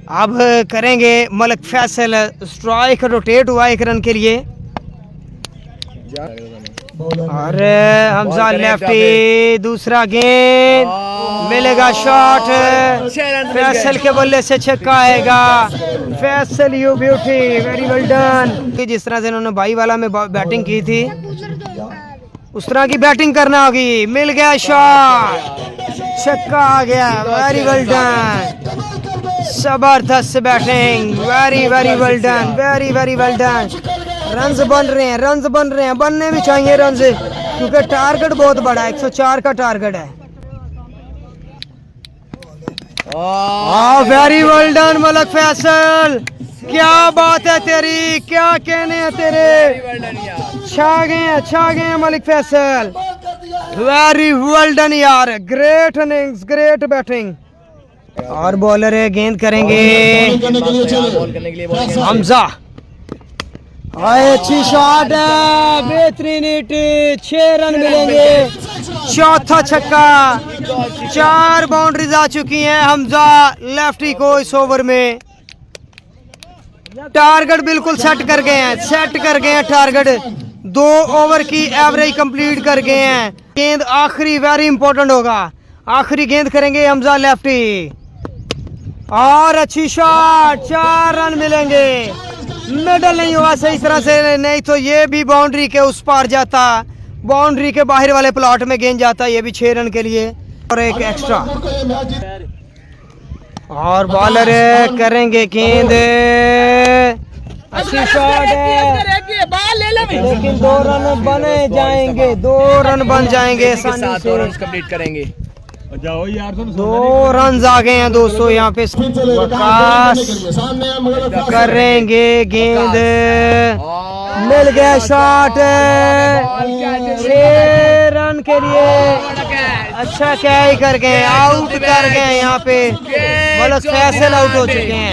अब करेंगे Malik Faisal, strike rotate हुआ 1 रन के लिए। अरे हमजा लेफ्टी, दूसरा गेंद मिलेगा, शॉट फैसल के बल्ले से छक्का आएगा। Faisal you beauty, very well done. जिस तरह से इन्होंने बाई वाला में बैटिंग की थी उस तरह की बैटिंग करना होगी। मिल गया शॉट, छक्का आ गया, वेरी वेल डन, जबरदस्त batting, very very well done, very very well done. Runs बन रहे हैं, रन्स बन रहे हैं, बनने भी चाहिए रन्स, क्योंकि टारगेट बहुत बड़ा है, 104 का टारगेट है। Very well done Malik Faisal, क्या बात है तेरी, क्या कहने हैं तेरे, छा गए Malik Faisal, very well done यार, ग्रेट इनिंग्स, ग्रेट बैटिंग। और बॉलर है, गेंद करेंगे हमजा, अच्छी शॉट है, बेहतरीन हिट, 6 रन मिलेंगे, चौथा छक्का, 4 बाउंड्रीज आ चुकी हैं हमजा लेफ्टी को इस ओवर में। टारगेट बिल्कुल सेट कर गए हैं, टारगेट 2 ओवर की एवरेज कंप्लीट कर गए हैं। गेंद आखिरी वेरी इंपॉर्टेंट होगा, आखिरी गेंद करेंगे हमजा लेफ्टी, और अच्छी शॉट, 4 रन मिलेंगे। मिडल नहीं हुआ सही तरह से, नहीं तो ये भी बाउंड्री के उस पार जाता, बाउंड्री के बाहर वाले प्लॉट में गेंद जाता, ये भी 6 रन के लिए और एक एक्स्ट्रा। और बॉलर करेंगे गेंद, अच्छी शॉट है, लेकिन 2 रन बने जाएंगे, 2 रन बन जाएंगे आसानी से, कंप्लीट करेंगे। 2 रन आ गए हैं दोस्तों यहाँ पे। वकास करेंगे गेंद, मिल गया शॉट, 6 रन के लिए, अच्छा क्या ही कर गए, आउट कर गए यहाँ पे, मलिक फैसल आउट हो चुके हैं।